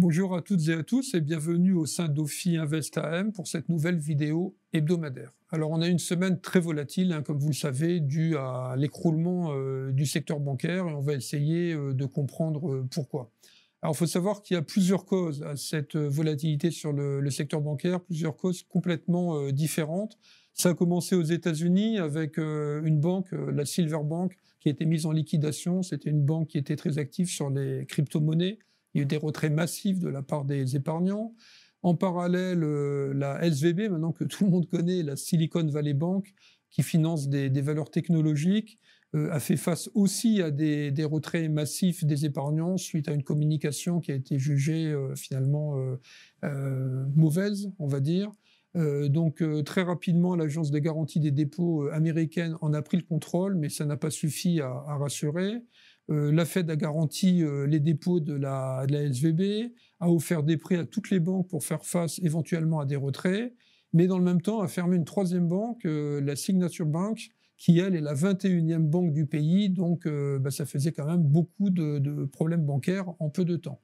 Bonjour à toutes et à tous et bienvenue au sein d'Ophi Invest AM pour cette nouvelle vidéo hebdomadaire. Alors on a une semaine très volatile, comme vous le savez, due à l'écroulement du secteur bancaire et on va essayer de comprendre pourquoi. Alors il faut savoir qu'il y a plusieurs causes à cette volatilité sur le secteur bancaire, plusieurs causes complètement différentes. Ça a commencé aux États-Unis avec une banque, la Silver Bank, qui a été mise en liquidation. C'était une banque qui était très active sur les crypto-monnaies. Il y a eu des retraits massifs de la part des épargnants. En parallèle, la SVB, maintenant que tout le monde connaît, la Silicon Valley Bank, qui finance des valeurs technologiques, a fait face aussi à des retraits massifs des épargnants suite à une communication qui a été jugée finalement mauvaise, on va dire. Donc très rapidement, l'agence de garantie des dépôts américaine en a pris le contrôle, mais ça n'a pas suffi à rassurer. La Fed a garanti les dépôts de la SVB, a offert des prêts à toutes les banques pour faire face éventuellement à des retraits, mais dans le même temps a fermé une troisième banque, la Signature Bank, qui elle est la 21e banque du pays, donc ça faisait quand même beaucoup de problèmes bancaires en peu de temps.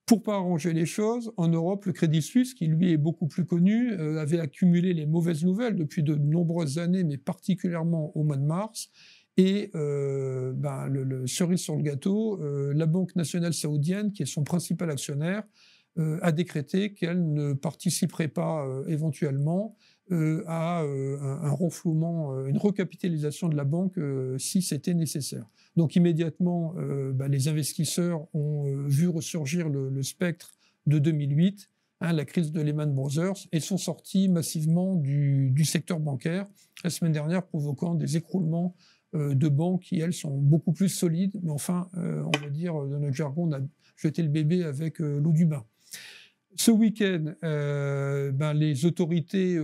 Pour pas arranger les choses, en Europe, le Crédit Suisse, qui lui est beaucoup plus connu, avait accumulé les mauvaises nouvelles depuis de nombreuses années, mais particulièrement au mois de mars. Et le cerise sur le gâteau, la Banque nationale saoudienne, qui est son principal actionnaire, a décrété qu'elle ne participerait pas éventuellement à un renflouement, une recapitalisation de la banque si c'était nécessaire. Donc immédiatement, les investisseurs ont vu ressurgir le spectre de 2008, la crise de Lehman Brothers, et sont sortis massivement du secteur bancaire la semaine dernière, provoquant des écroulements de banques qui, elles, sont beaucoup plus solides, mais enfin, on va dire, dans notre jargon, on a jeté le bébé avec l'eau du bain. Ce week-end, les autorités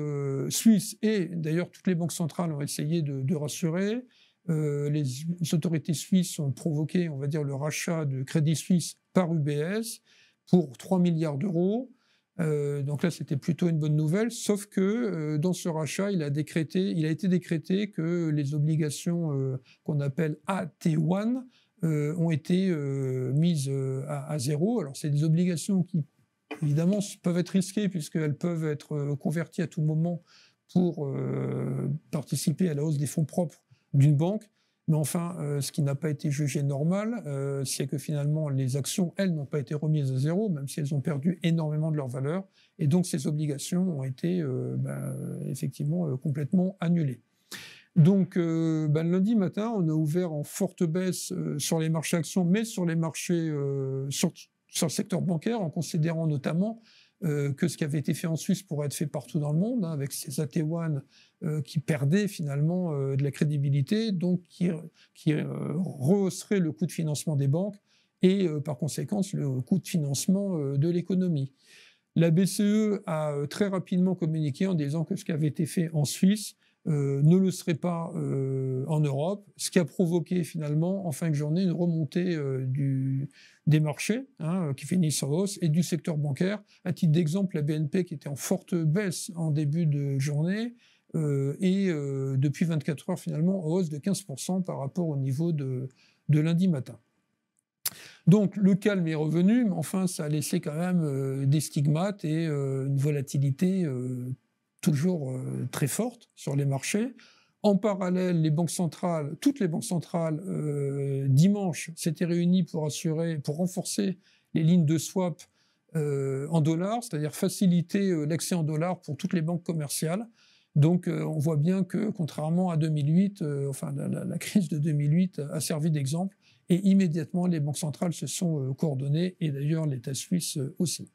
suisses et d'ailleurs toutes les banques centrales ont essayé de rassurer. Les autorités suisses ont provoqué, on va dire, le rachat de Crédit Suisse par UBS pour 3 milliards d'euros. Donc là, c'était plutôt une bonne nouvelle, sauf que dans ce rachat, il a été décrété que les obligations qu'on appelle AT1 ont été mises à zéro. Alors, c'est des obligations qui, évidemment, peuvent être risquées puisqu'elles peuvent être converties à tout moment pour participer à la hausse des fonds propres d'une banque. Mais enfin, ce qui n'a pas été jugé normal, c'est que finalement, les actions, elles, n'ont pas été remises à zéro, même si elles ont perdu énormément de leur valeur. Et donc, ces obligations ont été effectivement complètement annulées. Donc, le lundi matin, on a ouvert en forte baisse sur les marchés actions, mais sur les marchés, sur le secteur bancaire, en considérant notamment que ce qui avait été fait en Suisse pourrait être fait partout dans le monde, avec ces AT1 qui perdaient finalement de la crédibilité, donc qui rehausserait le coût de financement des banques et par conséquent le coût de financement de l'économie. La BCE a très rapidement communiqué en disant que ce qui avait été fait en Suisse ne le serait pas en Europe, ce qui a provoqué finalement en fin de journée une remontée des marchés qui finissent en hausse et du secteur bancaire. À titre d'exemple, la BNP qui était en forte baisse en début de journée et depuis 24 heures finalement en hausse de 15% par rapport au niveau de lundi matin. Donc le calme est revenu, mais enfin ça a laissé quand même des stigmates et une volatilité toujours très forte sur les marchés. En parallèle, les banques centrales, toutes les banques centrales, dimanche, s'étaient réunies pour renforcer les lignes de swap en dollars, c'est-à-dire faciliter l'accès en dollars pour toutes les banques commerciales. Donc on voit bien que, contrairement à 2008, la crise de 2008 a servi d'exemple, et immédiatement les banques centrales se sont coordonnées, et d'ailleurs l'État suisse aussi.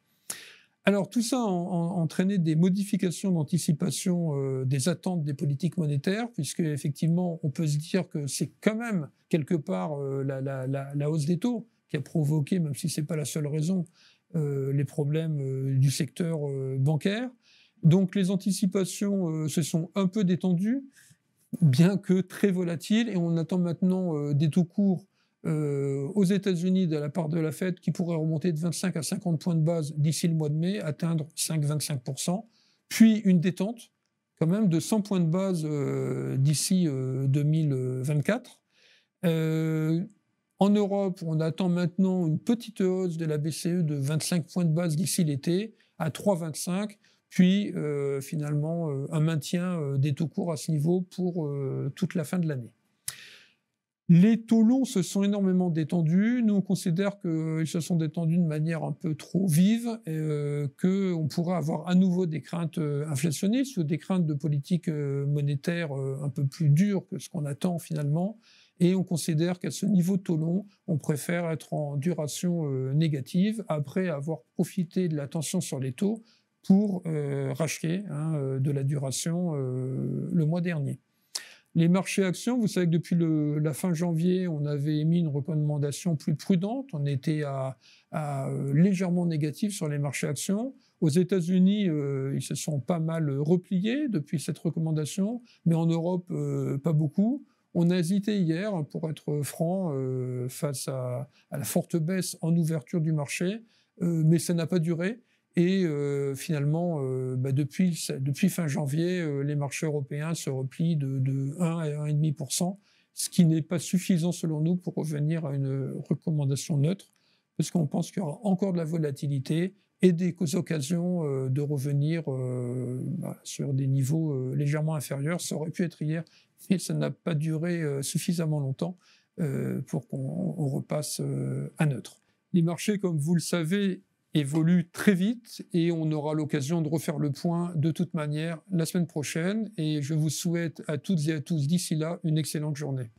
Alors tout ça a entraîné des modifications d'anticipation des attentes des politiques monétaires, puisque effectivement on peut se dire que c'est quand même quelque part la hausse des taux qui a provoqué, même si c'est pas la seule raison, les problèmes du secteur bancaire. Donc les anticipations se sont un peu détendues, bien que très volatiles, et on attend maintenant des taux courts aux États-Unis de la part de la Fed qui pourrait remonter de 25 à 50 points de base d'ici le mois de mai, atteindre 5,25%, puis une détente quand même de 100 points de base d'ici 2024. En Europe, on attend maintenant une petite hausse de la BCE de 25 points de base d'ici l'été, à 3,25, puis finalement un maintien des taux courts à ce niveau pour toute la fin de l'année. Les taux longs se sont énormément détendus. Nous, on considère qu'ils se sont détendus de manière un peu trop vive, qu'on pourrait avoir à nouveau des craintes inflationnistes ou des craintes de politique monétaire un peu plus dures que ce qu'on attend finalement. Et on considère qu'à ce niveau de taux long, on préfère être en duration négative après avoir profité de la tension sur les taux pour racheter de la duration le mois dernier. Les marchés actions, vous savez que depuis la fin janvier, on avait émis une recommandation plus prudente. On était légèrement négatif sur les marchés actions. Aux États-Unis, ils se sont pas mal repliés depuis cette recommandation, mais en Europe, pas beaucoup. On a hésité hier, pour être franc, face à la forte baisse en ouverture du marché, mais ça n'a pas duré. Et finalement, depuis fin janvier, les marchés européens se replient de 1 à 1,5%, ce qui n'est pas suffisant selon nous pour revenir à une recommandation neutre, parce qu'on pense qu'il y aura encore de la volatilité et des occasions de revenir sur des niveaux légèrement inférieurs. Ça aurait pu être hier, mais ça n'a pas duré suffisamment longtemps pour qu'on repasse à neutre. Les marchés, comme vous le savez, évolue très vite et on aura l'occasion de refaire le point de toute manière la semaine prochaine et je vous souhaite à toutes et à tous d'ici là une excellente journée.